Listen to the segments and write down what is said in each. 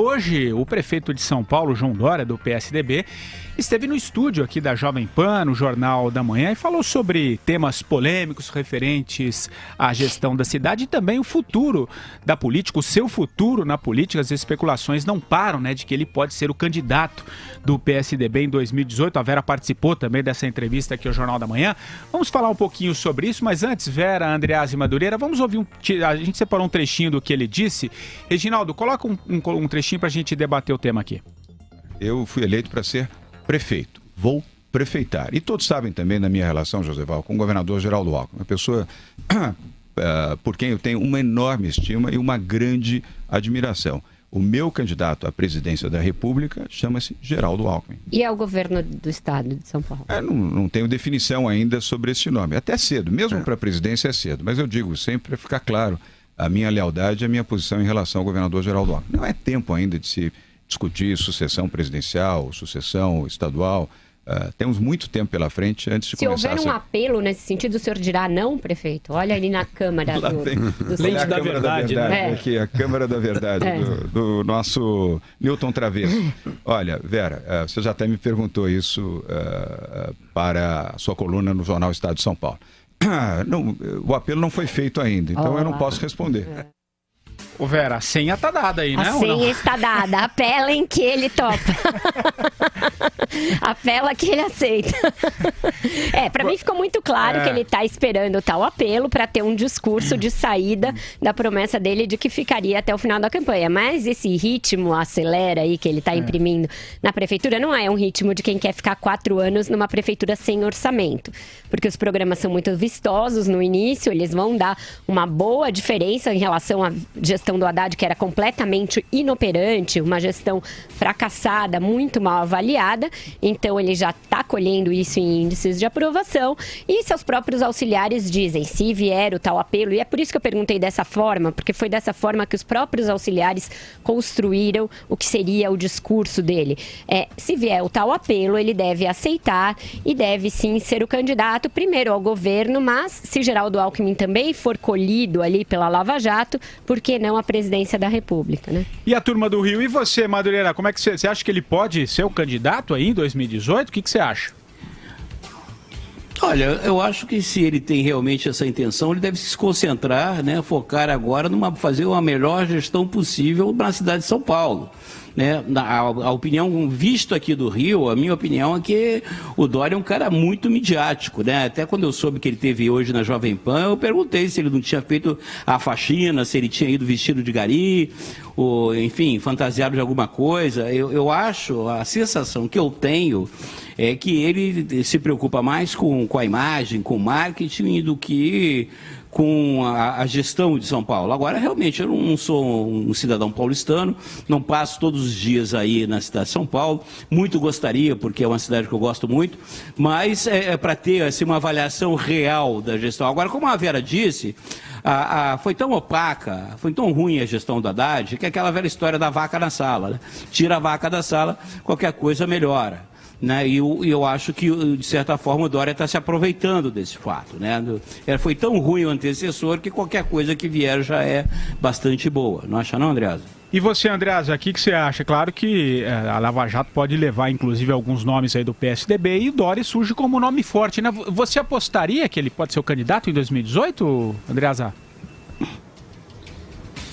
Hoje, o prefeito de São Paulo, João Dória, do PSDB, esteve no estúdio aqui da Jovem Pan, no Jornal da Manhã, e falou sobre temas polêmicos referentes à gestão da cidade e também o futuro da política, o seu futuro na política. As especulações não param, de que ele pode ser o candidato do PSDB em 2018. A Vera participou também dessa entrevista aqui ao Jornal da Manhã. Vamos falar um pouquinho sobre isso, mas antes, Vera, Andreasa e Madureira, vamos ouvir a gente separou um trechinho do que ele disse. Reginaldo, coloca um trechinho para a gente debater o tema aqui. Eu fui eleito para ser prefeito, vou prefeitar. E todos sabem também da minha relação, Joseval, com o governador Geraldo Alckmin, uma pessoa por quem eu tenho uma enorme estima e uma grande admiração. O meu candidato à presidência da República chama-se Geraldo Alckmin. E é o governo do estado de São Paulo? Não tenho definição ainda sobre esse nome. Até cedo, mesmo para a presidência é cedo. Mas eu digo sempre para ficar claro a minha lealdade e a minha posição em relação ao governador Geraldo Alckmin. Não é tempo ainda de se discutir sucessão presidencial, sucessão estadual. Temos muito tempo pela frente antes de começar. Se houver um apelo nesse sentido, o senhor dirá não, prefeito? Olha ali na Câmara do Lente da Verdade, né? Aqui, a Câmara da Verdade, do nosso Newton Travesso. Olha, Vera, você já até me perguntou isso para a sua coluna no jornal Estado de São Paulo. Não, o apelo não foi feito ainda, então eu não posso responder. Ô Vera, a senha tá dada aí, né? A senha está dada. Apelem que ele topa. Apela que ele aceita. Para mim ficou muito claro que ele está esperando tal apelo para ter um discurso de saída da promessa dele de que ficaria até o final da campanha. Mas esse ritmo acelera aí que ele está imprimindo na prefeitura não é um ritmo de quem quer ficar 4 anos numa prefeitura sem orçamento. Porque os programas são muito vistosos no início, eles vão dar uma boa diferença em relação à gestão do Haddad, que era completamente inoperante, uma gestão fracassada, muito mal avaliada. Então ele já está colhendo isso em índices de aprovação e seus próprios auxiliares dizem, se vier o tal apelo, e é por isso que eu perguntei dessa forma, porque foi dessa forma que os próprios auxiliares construíram o que seria o discurso dele. Se vier o tal apelo, ele deve aceitar e deve sim ser o candidato primeiro ao governo, mas se Geraldo Alckmin também for colhido ali pela Lava Jato, por que não a presidência da República, né? E a turma do Rio, e você, Madureira, como é que você acha que ele pode ser o candidato aí em 2018? O que você acha? Olha, eu acho que se ele tem realmente essa intenção, ele deve se concentrar, focar agora fazer uma melhor gestão possível na cidade de São Paulo. A opinião, visto aqui do Rio, a minha opinião é que o Dória é um cara muito midiático, Até quando eu soube que ele teve hoje na Jovem Pan, eu perguntei se ele não tinha feito a faxina, se ele tinha ido vestido de gari, ou, enfim, fantasiado de alguma coisa. Eu acho, a sensação que eu tenho é que ele se preocupa mais com a imagem, com o marketing, do que com a gestão de São Paulo. Agora, realmente, eu não sou um cidadão paulistano, não passo todos os dias aí na cidade de São Paulo, muito gostaria, porque é uma cidade que eu gosto muito, mas para ter assim, uma avaliação real da gestão. Agora, como a Vera disse, foi tão opaca, foi tão ruim a gestão do Haddad, que é aquela velha história da vaca na sala, Tira a vaca da sala, qualquer coisa melhora. E eu acho que, de certa forma, o Dória está se aproveitando desse fato. Foi tão ruim o antecessor que qualquer coisa que vier já é bastante boa. Não acha não, Andreasa? E você, Andreasa, o que você acha? Claro que a Lava Jato pode levar, inclusive, alguns nomes aí do PSDB e o Dória surge como nome forte, Você apostaria que ele pode ser o candidato em 2018, Andreasa?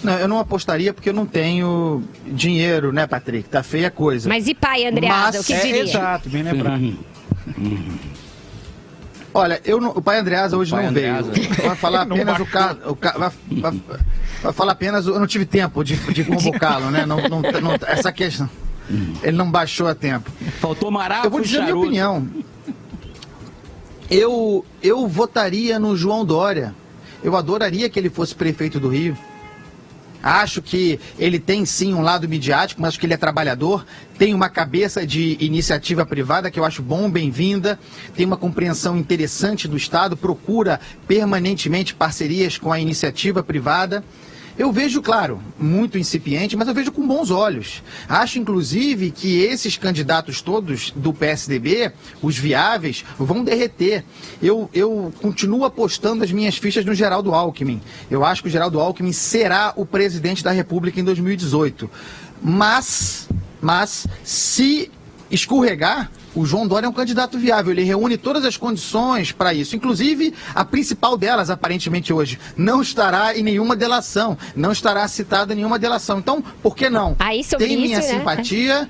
Não, eu não apostaria porque eu não tenho dinheiro, Patrick? Tá feia a coisa. Mas e pai, Andreasa, o que diria? Exato, bem lembrado. Olha, o pai Andreasa hoje não veio. Vai falar apenas vai falar apenas... Eu não tive tempo de convocá-lo, essa questão... Ele não baixou a tempo. Faltou maracujá. Eu vou dizer a minha opinião. Eu votaria no João Dória. Eu adoraria que ele fosse prefeito do Rio. Acho que ele tem sim um lado midiático, mas acho que ele é trabalhador, tem uma cabeça de iniciativa privada que eu acho bom, bem-vinda, tem uma compreensão interessante do Estado, procura permanentemente parcerias com a iniciativa privada. Eu vejo, claro, muito incipiente, mas eu vejo com bons olhos. Acho, inclusive, que esses candidatos todos do PSDB, os viáveis, vão derreter. Eu continuo apostando as minhas fichas no Geraldo Alckmin. Eu acho que o Geraldo Alckmin será o presidente da República em 2018. Mas se escorregar, o João Dória é um candidato viável, ele reúne todas as condições para isso, inclusive a principal delas, aparentemente hoje, não estará em nenhuma delação, não estará citado em nenhuma delação. Então, por que não? Aí, sobre tem minha isso, né? simpatia...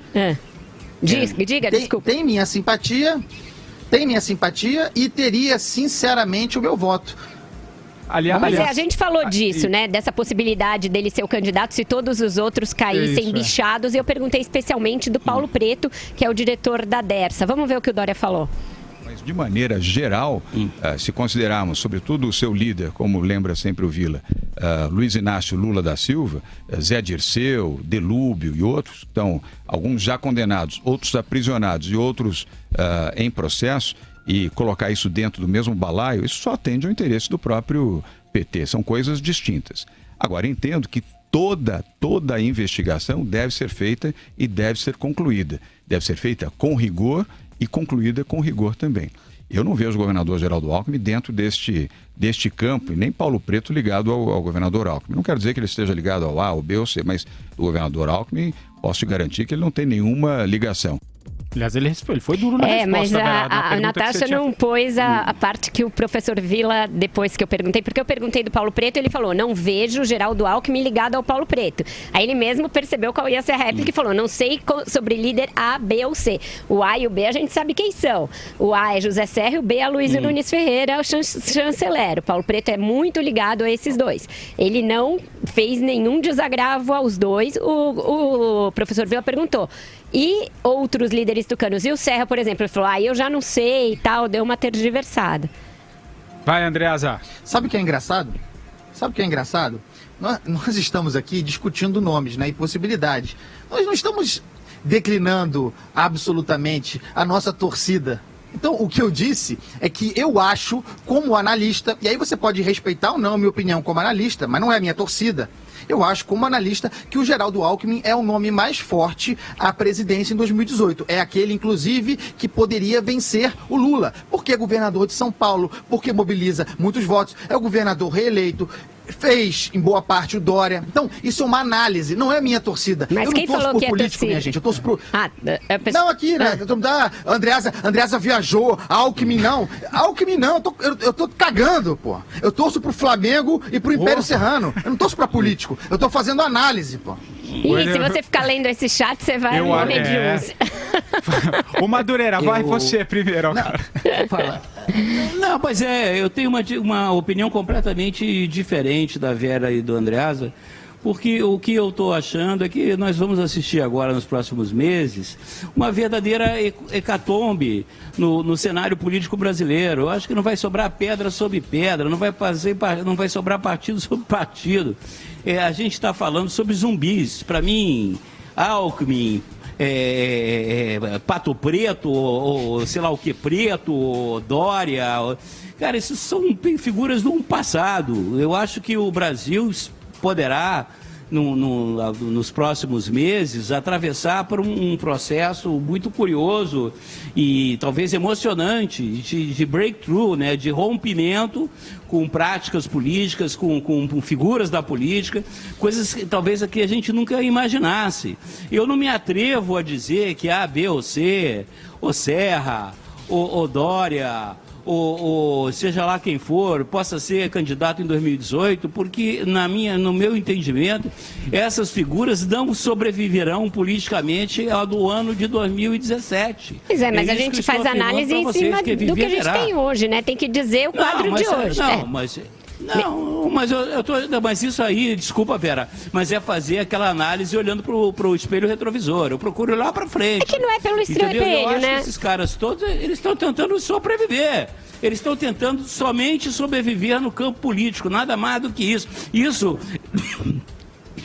Diga, desculpa. Tem minha simpatia e teria, sinceramente, o meu voto. Aliás, a gente falou disso, né? Dessa possibilidade dele ser o candidato se todos os outros caíssem bichados. E eu perguntei especialmente do Paulo Preto, que é o diretor da Dersa. Vamos ver o que o Dória falou. Mas, de maneira geral, se considerarmos, sobretudo, o seu líder, como lembra sempre o Vila, Luiz Inácio Lula da Silva, Zé Dirceu, Delúbio e outros, então, alguns já condenados, outros aprisionados e outros em processo, e colocar isso dentro do mesmo balaio, isso só atende ao interesse do próprio PT. São coisas distintas. Agora, entendo que toda a investigação deve ser feita e deve ser concluída. Deve ser feita com rigor e concluída com rigor também. Eu não vejo o governador Geraldo Alckmin dentro deste campo, e nem Paulo Preto ligado ao governador Alckmin. Não quero dizer que ele esteja ligado ao A, ao B ou C, mas o governador Alckmin, posso te garantir que ele não tem nenhuma ligação. Aliás, ele foi duro na resposta. Mas a Natasha não pôs a feito. parte que o professor Vila, depois que eu perguntei, porque eu perguntei do Paulo Preto, ele falou, não vejo Geraldo Alckmin ligado ao Paulo Preto. Aí ele mesmo percebeu qual ia ser a réplica e falou, não sei sobre líder A, B ou C. O A e o B a gente sabe quem são. O A é José Serra e o B é Luiz Nunes Ferreira, o chanceler. O Paulo Preto é muito ligado a esses dois. Ele não fez nenhum desagravo aos dois. O professor Vila perguntou, e outros líderes tucanos? E o Serra, por exemplo, ele falou, eu já não sei e tal, deu uma tergiversada. Vai, Andreasa. Sabe o que é engraçado? Nós estamos aqui discutindo nomes, né, e possibilidades. Nós não estamos declinando absolutamente a nossa torcida. Então, o que eu disse é que eu acho, como analista, e aí você pode respeitar ou não a minha opinião como analista, mas não é a minha torcida. Eu acho, como analista, que o Geraldo Alckmin é o nome mais forte à presidência em 2018. É aquele, inclusive, que poderia vencer o Lula. Porque é governador de São Paulo, porque mobiliza muitos votos, é o governador reeleito, fez, em boa parte, o Dória. Então, isso é uma análise, não é minha torcida. Mas eu quem não torço falou por que político, é torcida? minha gente, eu torço pro... Pessoa... Não, aqui, né? Andreasa viajou, Alckmin não, eu tô cagando, pô. Eu torço pro Flamengo e pro Império Serrano. Eu não torço pra político, eu tô fazendo análise, pô. E se você ficar lendo esse chat, você vai morrer de luz. Ô Madureira, vai você primeiro, cara. Fala. Não, mas eu tenho uma opinião completamente diferente da Vera e do Andreasa, porque o que eu estou achando é que nós vamos assistir agora, nos próximos meses, uma verdadeira hecatombe no cenário político brasileiro. Eu acho que não vai sobrar pedra sobre pedra, não vai sobrar partido sobre partido. A gente está falando sobre zumbis. Para mim, Alckmin, Pato Preto, ou sei lá o que preto, Dória. Cara, isso são figuras do passado. Eu acho que o Brasil poderá, nos próximos meses, atravessar por um processo muito curioso e talvez emocionante de breakthrough, né, de rompimento com práticas políticas, com figuras da política, coisas que talvez aqui a gente nunca imaginasse. Eu não me atrevo a dizer que A, B ou C, ou Serra, ou Dória, ou seja lá quem for, possa ser candidato em 2018, porque no meu entendimento, essas figuras não sobreviverão politicamente ao do ano de 2017. Pois é, mas a gente faz análise em cima do que a gente tem hoje, né? Tem que dizer o quadro de hoje. Mas isso aí, desculpa, Vera, mas é fazer aquela análise olhando pro espelho retrovisor. Eu procuro lá pra frente. É que não é pelo espelho, eu acho né? que esses caras todos, eles estão tentando sobreviver. Eles estão tentando somente sobreviver no campo político, nada mais do que isso. Isso,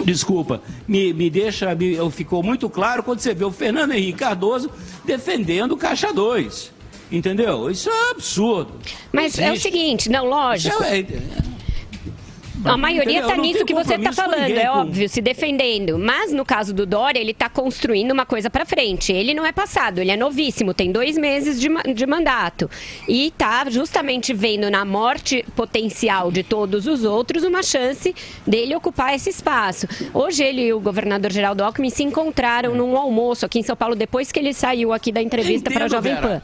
desculpa, ficou muito claro quando você vê o Fernando Henrique Cardoso defendendo o Caixa 2. Entendeu? Isso é um absurdo. Mas é o seguinte, não, lógico. A maioria Entendeu? está Eu não nisso tenho que você está compromisso com falando, ninguém, é com- óbvio, se defendendo. Mas no caso do Dória, ele está construindo uma coisa para frente. Ele não é passado, ele é novíssimo, tem 2 meses de mandato. E está justamente vendo na morte potencial de todos os outros uma chance dele ocupar esse espaço. Hoje ele e o governador Geraldo Alckmin se encontraram num almoço aqui em São Paulo, depois que ele saiu aqui da entrevista para a Entendo, Jovem Vera. Pan.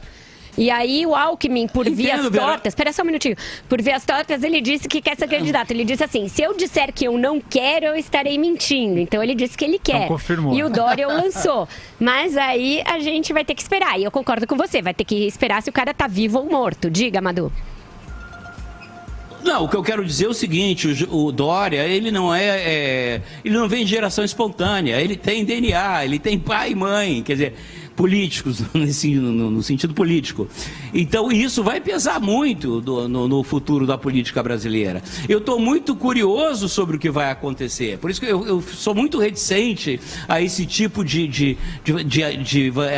E aí o Alckmin, por vias Vera. tortas, espera só um minutinho, por vias tortas ele disse que quer ser candidato. Ele disse assim, se eu disser que eu não quero, eu estarei mentindo. Então ele disse que ele quer. confirmou. E o Dória o lançou. Mas aí a gente vai ter que esperar. E eu concordo com você, vai ter que esperar se o cara tá vivo ou morto. Diga, Madu. Não, o que eu quero dizer é o seguinte, o Dória, ele não ele não vem de geração espontânea, ele tem DNA, ele tem pai e mãe, quer dizer, políticos, no sentido político. Então, isso vai pesar muito no futuro da política brasileira. Eu estou muito curioso sobre o que vai acontecer. Por isso que eu sou muito reticente a esse tipo de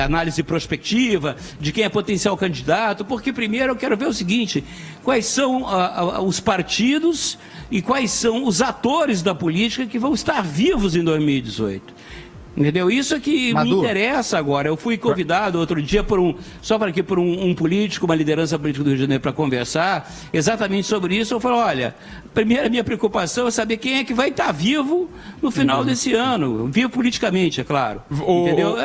análise prospectiva de quem é potencial candidato, porque, primeiro, eu quero ver o seguinte, quais são os partidos e quais são os atores da política que vão estar vivos em 2018. Entendeu? Isso é que Madu. me interessa agora. Eu fui convidado outro dia por um político, uma liderança política do Rio de Janeiro para conversar exatamente sobre isso. Eu falei, olha, primeiro a minha preocupação é saber quem é que vai estar vivo no final desse ano. Vivo politicamente, é claro. Entendeu?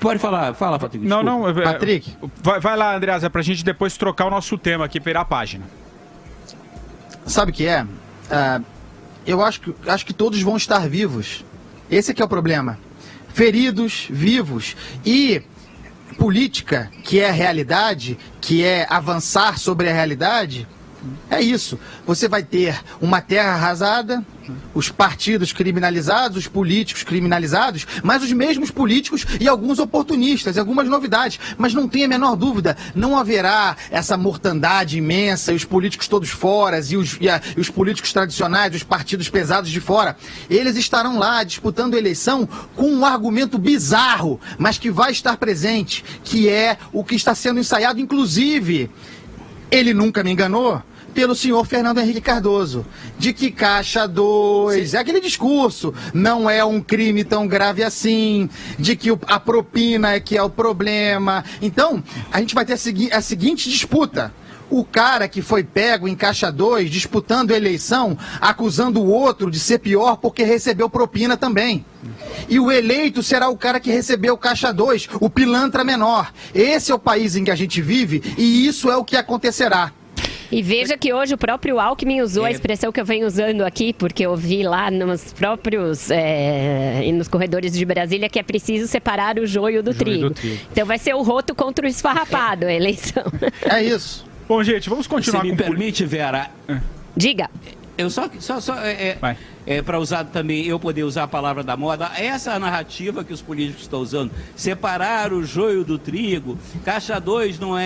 Pode falar, fala, Patrick. Não, desculpa. não. Patrick. Vai lá, Andreasa, pra gente depois trocar o nosso tema aqui, virar a página. Sabe o que é? Eu acho que todos vão estar vivos. Esse é que é o problema. Feridos, vivos. E política, que é a realidade, que é avançar sobre a realidade, é isso. Você vai ter uma terra arrasada, os partidos criminalizados, os políticos criminalizados, mas os mesmos políticos e alguns oportunistas, e algumas novidades. Mas não tenha a menor dúvida, não haverá essa mortandade imensa, e os políticos todos fora, e os políticos tradicionais, os partidos pesados de fora. Eles estarão lá disputando a eleição com um argumento bizarro, mas que vai estar presente, que é o que está sendo ensaiado, inclusive, ele nunca me enganou, pelo senhor Fernando Henrique Cardoso, de que Caixa 2, é aquele discurso, não é um crime tão grave assim, de que a propina é que é o problema. Então, a gente vai ter a seguinte disputa. O cara que foi pego em Caixa 2, disputando a eleição, acusando o outro de ser pior porque recebeu propina também. E o eleito será o cara que recebeu Caixa 2, o pilantra menor. Esse é o país em que a gente vive e isso é o que acontecerá. E veja que hoje o próprio Alckmin usou a expressão que eu venho usando aqui, porque eu vi lá nos próprios nos corredores de Brasília que é preciso separar o joio do trigo. Então vai ser o roto contra o esfarrapado a eleição. É isso. Bom, gente, vamos continuar Se me com permite, Vera, Diga. eu Vai. para usar também, eu poder usar a palavra da moda, essa é a narrativa que os políticos estão usando. Separar o joio do trigo, Caixa 2 não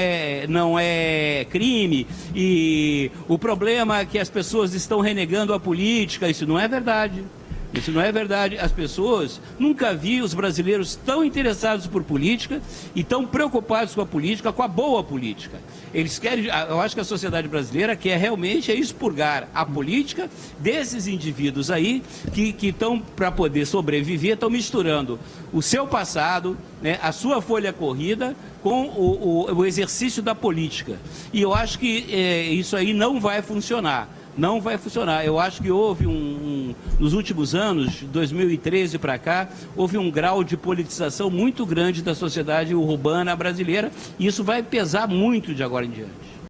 é crime, e o problema é que as pessoas estão renegando a política, isso não é verdade. Isso não é verdade. As pessoas, nunca vi os brasileiros tão interessados por política e tão preocupados com a política, com a boa política. Eles querem, eu acho que a sociedade brasileira quer realmente expurgar a política desses indivíduos aí que estão, para poder sobreviver, estão misturando o seu passado, né, a sua folha corrida com o exercício da política. E eu acho que isso aí não vai funcionar. Não vai funcionar. Eu acho que houve nos últimos anos, de 2013 para cá, houve um grau de politização muito grande da sociedade urbana brasileira e isso vai pesar muito de agora em diante.